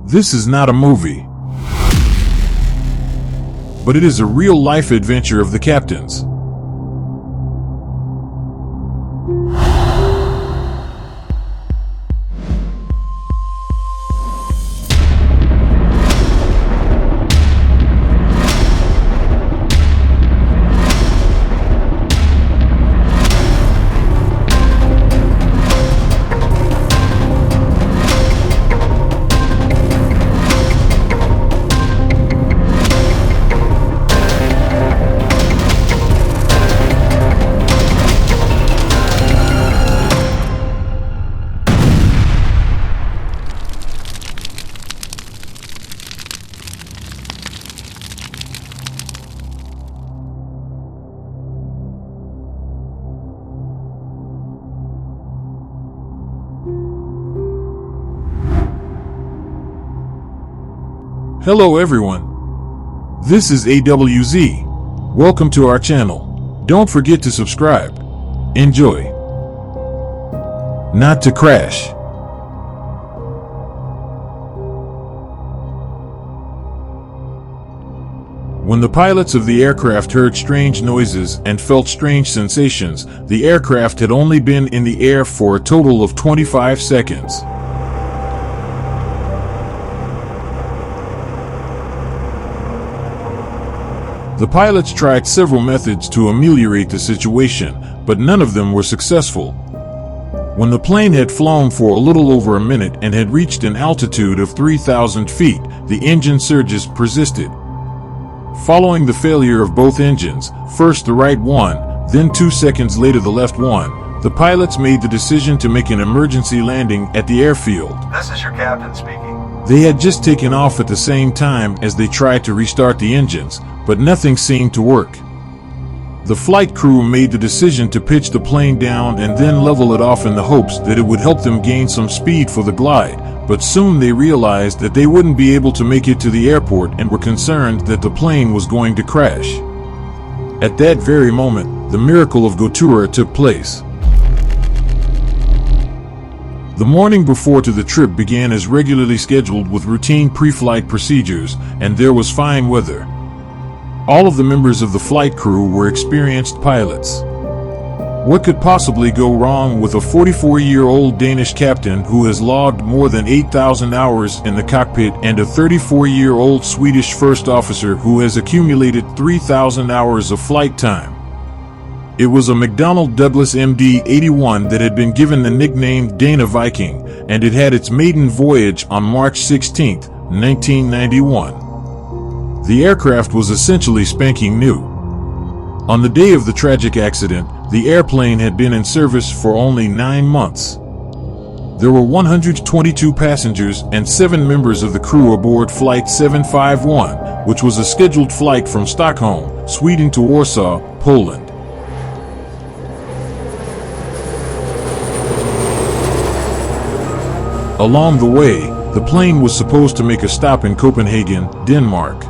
This is not a movie, but it is a real-life adventure of the captains. Hello everyone, this is AWZ. Welcome to our channel. Don't forget to subscribe. Enjoy. Not to crash. When the pilots of the aircraft heard strange noises and felt strange sensations, the aircraft had only been in the air for a total of 25 seconds. The pilots tried several methods to ameliorate the situation, but none of them were successful. When the plane had flown for a little over a minute and had reached an altitude of 3,000 feet, the engine surges persisted. Following the failure of both engines, first the right one, then 2 seconds later the left one, the pilots made the decision to make an emergency landing at the airfield. This is your captain speaking. They had just taken off at the same time as they tried to restart the engines, but nothing seemed to work. The flight crew made the decision to pitch the plane down and then level it off in the hopes that it would help them gain some speed for the glide, but soon they realized that they wouldn't be able to make it to the airport and were concerned that the plane was going to crash. At that very moment, the miracle of Gotura took place. The morning before to the trip began as regularly scheduled with routine pre-flight procedures, and there was fine weather. All of the members of the flight crew were experienced pilots. What could possibly go wrong with a 44-year-old Danish captain who has logged more than 8,000 hours in the cockpit and a 34-year-old Swedish first officer who has accumulated 3,000 hours of flight time? It was a McDonnell Douglas MD-81 that had been given the nickname Dana Viking, and it had its maiden voyage on March 16, 1991. The aircraft was essentially spanking new. On the day of the tragic accident, the airplane had been in service for only 9 months. There were 122 passengers and 7 members of the crew aboard Flight 751, which was a scheduled flight from Stockholm, Sweden to Warsaw, Poland. Along the way, the plane was supposed to make a stop in Copenhagen, Denmark.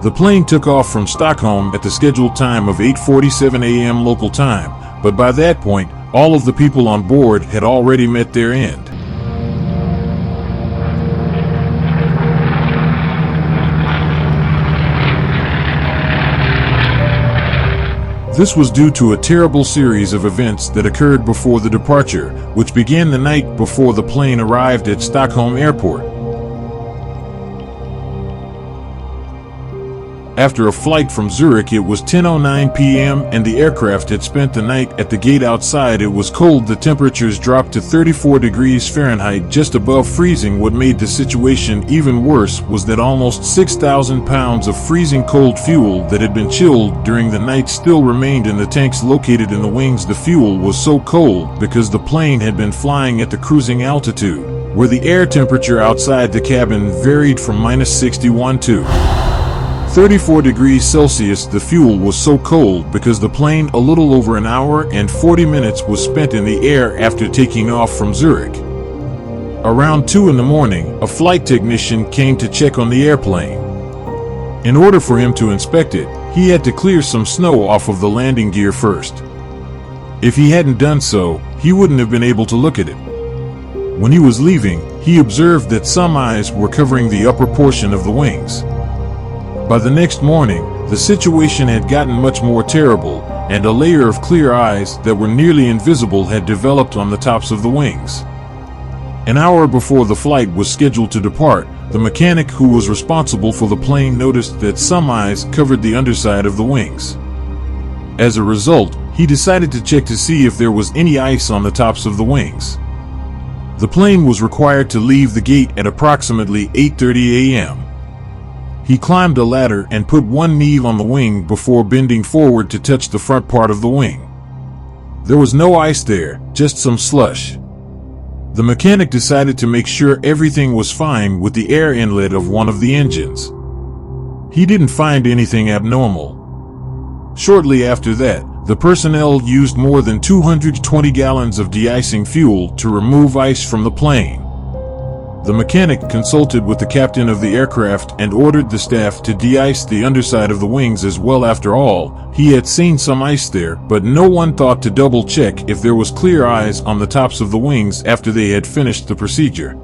The plane took off from Stockholm at the scheduled time of 8:47 a.m. local time, but by that point, all of the people on board had already met their end. This was due to a terrible series of events that occurred before the departure, which began the night before the plane arrived at Stockholm Airport. After a flight from Zurich, it was 10:09 p.m. and the aircraft had spent the night at the gate outside. It was cold. The temperatures dropped to 34 degrees Fahrenheit, just above freezing. What made the situation even worse was that almost 6,000 pounds of freezing cold fuel that had been chilled during the night still remained in the tanks located in the wings. The fuel was so cold because the plane had been flying at the cruising altitude, where the air temperature outside the cabin varied from -61 to 34 degrees Celsius. The fuel was so cold because the plane a little over an hour and 40 minutes was spent in the air after taking off from Zurich. Around 2 in the morning, a flight technician came to check on the airplane. In order for him to inspect it, he had to clear some snow off of the landing gear first. If he hadn't done so, he wouldn't have been able to look at it. When he was leaving, he observed that some eyes were covering the upper portion of the wings. By the next morning, the situation had gotten much more terrible, and a layer of clear eyes that were nearly invisible had developed on the tops of the wings. An hour before the flight was scheduled to depart, the mechanic who was responsible for the plane noticed that some eyes covered the underside of the wings. As a result, he decided to check to see if there was any ice on the tops of the wings. The plane was required to leave the gate at approximately 8:30 a.m. He climbed a ladder and put one knee on the wing before bending forward to touch the front part of the wing. There was no ice there, just some slush. The mechanic decided to make sure everything was fine with the air inlet of one of the engines. He didn't find anything abnormal. Shortly after that, the personnel used more than 220 gallons of de-icing fuel to remove ice from the plane. The mechanic consulted with the captain of the aircraft and ordered the staff to de-ice the underside of the wings as well. After all, he had seen some ice there, but no one thought to double-check if there was clear ice on the tops of the wings after they had finished the procedure.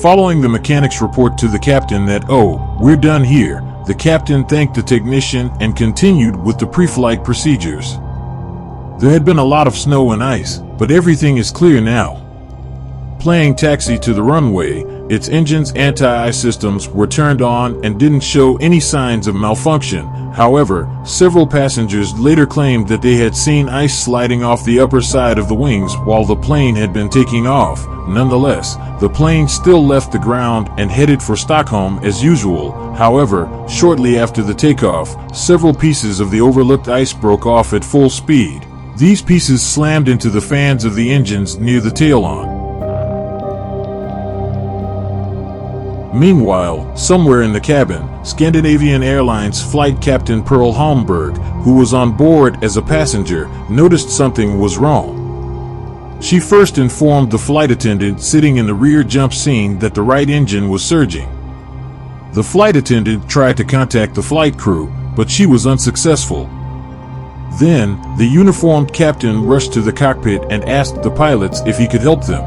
Following the mechanic's report to the captain that, "Oh, we're done here," the captain thanked the technician and continued with the pre-flight procedures. There had been a lot of snow and ice, but everything is clear now. Playing taxi to the runway, its engine's anti-ice systems were turned on and didn't show any signs of malfunction. However, several passengers later claimed that they had seen ice sliding off the upper side of the wings while the plane had been taking off. Nonetheless, the plane still left the ground and headed for Stockholm as usual. However, shortly after the takeoff, several pieces of the overlooked ice broke off at full speed. These pieces slammed into the fans of the engines near the tailon. Meanwhile, somewhere in the cabin, Scandinavian Airlines flight captain Pearl Holmberg, who was on board as a passenger, noticed something was wrong. She first informed the flight attendant sitting in the rear jump scene that the right engine was surging. The flight attendant tried to contact the flight crew, but she was unsuccessful. Then, the uniformed captain rushed to the cockpit and asked the pilots if he could help them.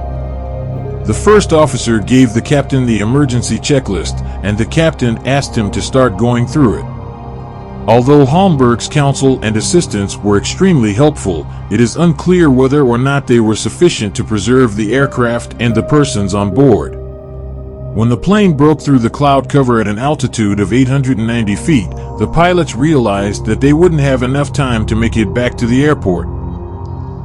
The first officer gave the captain the emergency checklist, and the captain asked him to start going through it. Although Holmberg's counsel and assistance were extremely helpful, it is unclear whether or not they were sufficient to preserve the aircraft and the persons on board. When the plane broke through the cloud cover at an altitude of 890 feet, the pilots realized that they wouldn't have enough time to make it back to the airport.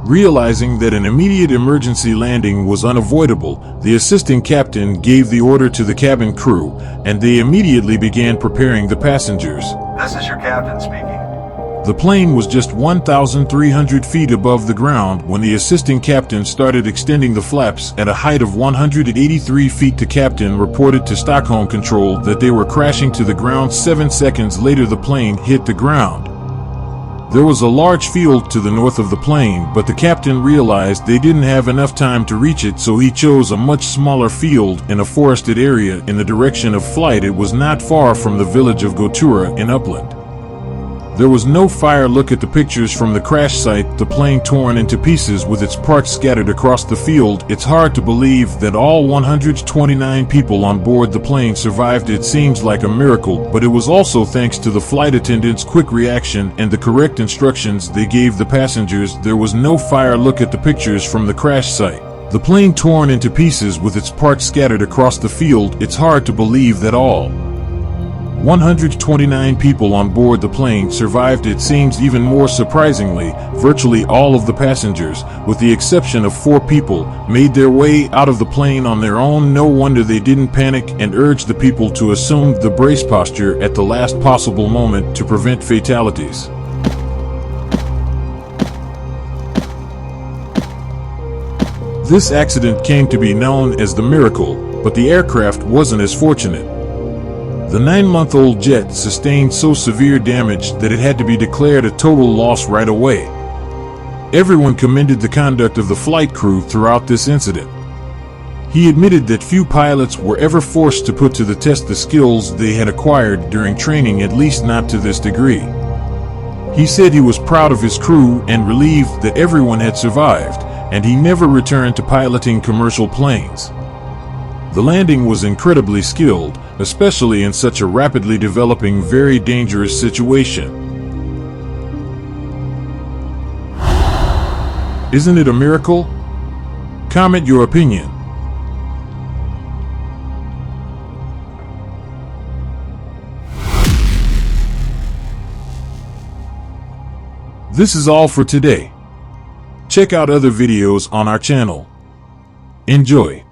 Realizing that an immediate emergency landing was unavoidable, the assisting captain gave the order to the cabin crew, and they immediately began preparing the passengers. This is your captain speaking. The plane was just 1,300 feet above the ground when the assisting captain started extending the flaps at a height of 183 feet. The captain reported to Stockholm Control that they were crashing to the ground. 7 seconds later, the plane hit the ground. There was a large field to the north of the plane, but the captain realized they didn't have enough time to reach it, so he chose a much smaller field in a forested area in the direction of flight. It was not far from the village of Gotura in Uppland. There was no fire. Look at the pictures from the crash site, the plane torn into pieces with its parts scattered across the field. It's hard to believe that all 129 people on board the plane survived. It seems like a miracle, but it was also thanks to the flight attendants' quick reaction and the correct instructions they gave the passengers. There was no fire. Look at the pictures from the crash site. The plane torn into pieces with its parts scattered across the field. It's hard to believe that all 129 people on board the plane survived. It seems even more surprisingly, virtually all of the passengers, with the exception of 4 people, made their way out of the plane on their own. No wonder they didn't panic and urged the people to assume the brace posture at the last possible moment to prevent fatalities. This accident came to be known as the Miracle, but the aircraft wasn't as fortunate. The 9-month-old jet sustained so severe damage that it had to be declared a total loss right away. Everyone commended the conduct of the flight crew throughout this incident. He admitted that few pilots were ever forced to put to the test the skills they had acquired during training, at least not to this degree. He said he was proud of his crew and relieved that everyone had survived. and he never returned to piloting commercial planes. The landing was incredibly skilled, especially in such a rapidly developing, very dangerous situation. Isn't it a miracle? Comment your opinion. This is all for today. Check out other videos on our channel. Enjoy.